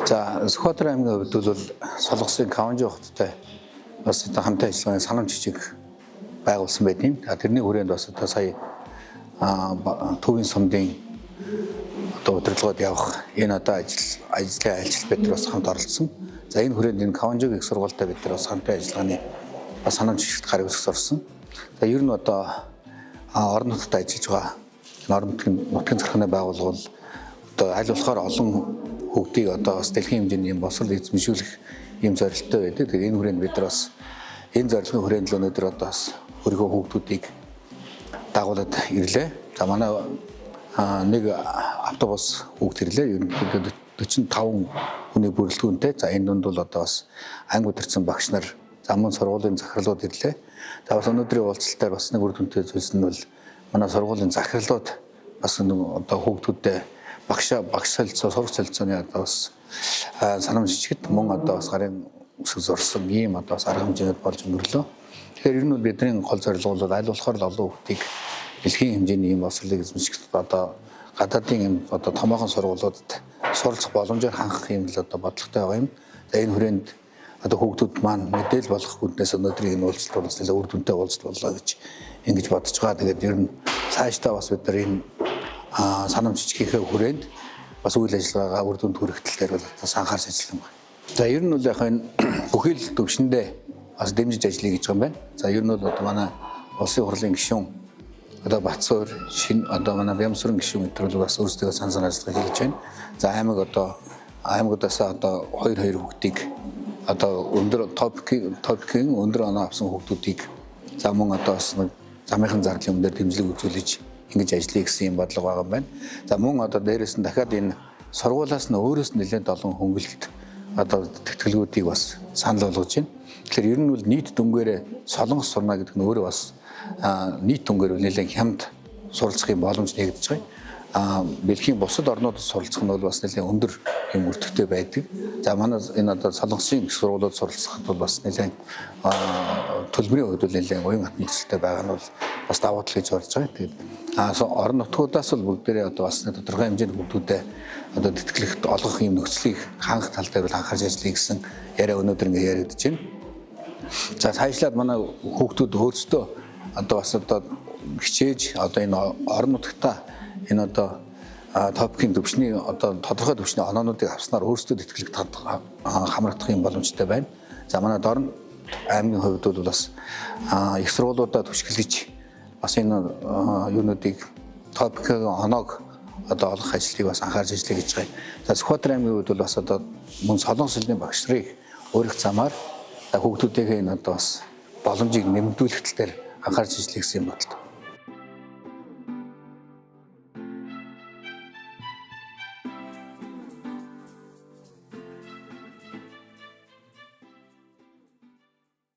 За Сүхбаатар аймгийн хувьд бол Солонгосын Каванжи хоттой бас одоо хамтын ажиллагааны санамж жижиг байгуулсан байдیں۔ Тэрний хүрээнд бас одоо сая төвийн сумдын одоо удирдлагад явах энэ одоо ажлын айлчлал бид нар бас хамт оролцсон. За энэ хүрээнд энэ Каванжиг их сургуультай бид нар бас хамтын ажиллагааны санамж жижигт гарыг үүсгэж орсон. За ер нь одоо орон нутгад ажиллаж байгаа орон нутгийн захиргааны байгууллага бол одоо аль болохоор олон хүүхдийг одоо бас дэлхийн хэмжээний юм босрол эзэмшүүлэх юм зорилттой байдаг. Тэгэхээр энэ хүрээнд бид нар бас энэ зорилгын хүрээнд л өнөөдөр одоо бас өөрийнхөө хүүхдүүдийг дагуулад ирлээ. За манай нэг автобус хүүхд ирлээ. Ерөнхийдөө 45 хүний бүрэлдэхүүнтэй. За энэ дунд бол одоо бас анги удирдсан багш нар мөн сургуулийн захирлууд ирлээ. За бас өнөөдрийн уулзалтаар бас нэг үр дүнтэй зүйлс нь бол манай сургуулийн захирлууд бас одоо хүүхдүүдэд багш солилцоо, сурах солилцооны одоо бас санамж жижигт мөн одоо бас гарын үсэг зурсан ийм одоо бас арга хэмжээнд болж өнгөрлөө. Тэгэхээр ер нь бидний гол зорилго бол аль болохоор олон хүүхдийг дэлхийн хэмжээний ийм боловсролыг эзэмших одоо гадаадын ийм одоо томоохон сургуулиудад суралцах боломжоор хангах юм л одоо бодлоготой байгаа юм. За энэ хүрээнд одоо хүүхдүүд маань мэдээлэл болох хүнээс өнөөдрийн энэ уулзалт бол үр дүнтэй уулзалт боллоо гэж ингэж бодож байгаа. Тэгээд ер нь цаашдаа бас бид нар энэ санамж жижигийнхээ хүрээнд бас үйл ажиллагаагаа үр дүнд хүрэхтэл дээр бол бас анхаарч ажилласан байна. За ер нь бол яг энэ бүхэл төвшөндөө бас дэмжиж ажиллая гэж байгаа юм байна. За ер нь бол одоо манай улсын хурлын гишүүн одоо Батсуур одоо манай Бямсурын гишүүн өдрөл бас өөрсдөө сансан ажиллагаа хийж байна. За аймагудаас одоо 2 хүүхдийг одоо өндөр топикийн өндөр оноо авсан хүүхдүүдийг за мөн одоо бас замынхан зарлын өмнөр дэмжлэг үзүүлж ингэж ажиллая гэсэн юм бодлого байгаа юм байна. За мөн одоо дээрээс нь дахиад энэ сургуулиас нь өөрөөс нь нэлээд олон хөнгөлөлт одоо тэтгэлгүүдийг бас санал болгож байна. Тэгэхээр ер нь бол нийт дүнгээрээ солонгос сурна гэдэг нь өөрөө бас нийт дүнгээр нэлээд хямд суралцахын боломж нэгдэж байгаа. Бэлгийн бусад орнуудад суралцах нь бол бас нэлээд өндөр юм өртөгтэй байдаг. За манай энэ одоо солонгосын сургуулиуд суралцахад бол бас нэлээд төлбөрийн хувьд бол нэлээд уян хатны төсөлтэй байгаа нь бол бас давуу тал гэж орж байгаа. Тэгээд орон нутгуудаас бол бүгдээрээ одоо бас тодорхой хэмжээнд хүүхдүүдэд одоо тэтгэлэгт олгох юм нөхцөлийг хангах тал дээр бол анхаарч ажиллая гэсэн яриа өнөөдөр ингэ яригдж байна. За цаашлаад манай хүүхдүүд өөрсдөө одоо бас одоо хичээж одоо энэ орон нутгатаа энэ одоо топикийн төвчний одоо тодорхой төвчний оноонуудыг авснаар өөрсдөө тэтгэлэгт хамрагдах юм боломжтой байна. За манай Дорн аймгийн хувьд бол бас их сургуулиудаа түшгэлж бас энэ юунуудыг топикийн оноог одоо олох ажлыг бас анхаарч ажиллая гэж байгаа. За Сүхбаатар аймгийн хувьд бол бас одоо мөн солонгос хэлний багш нарыг өөрөх замаар хүүхдүүдийнхээ энэ одоо бас боломжийг нэмэгдүүлэх тал дээр анхаарч ажиллая гэсэн юм бодлоо.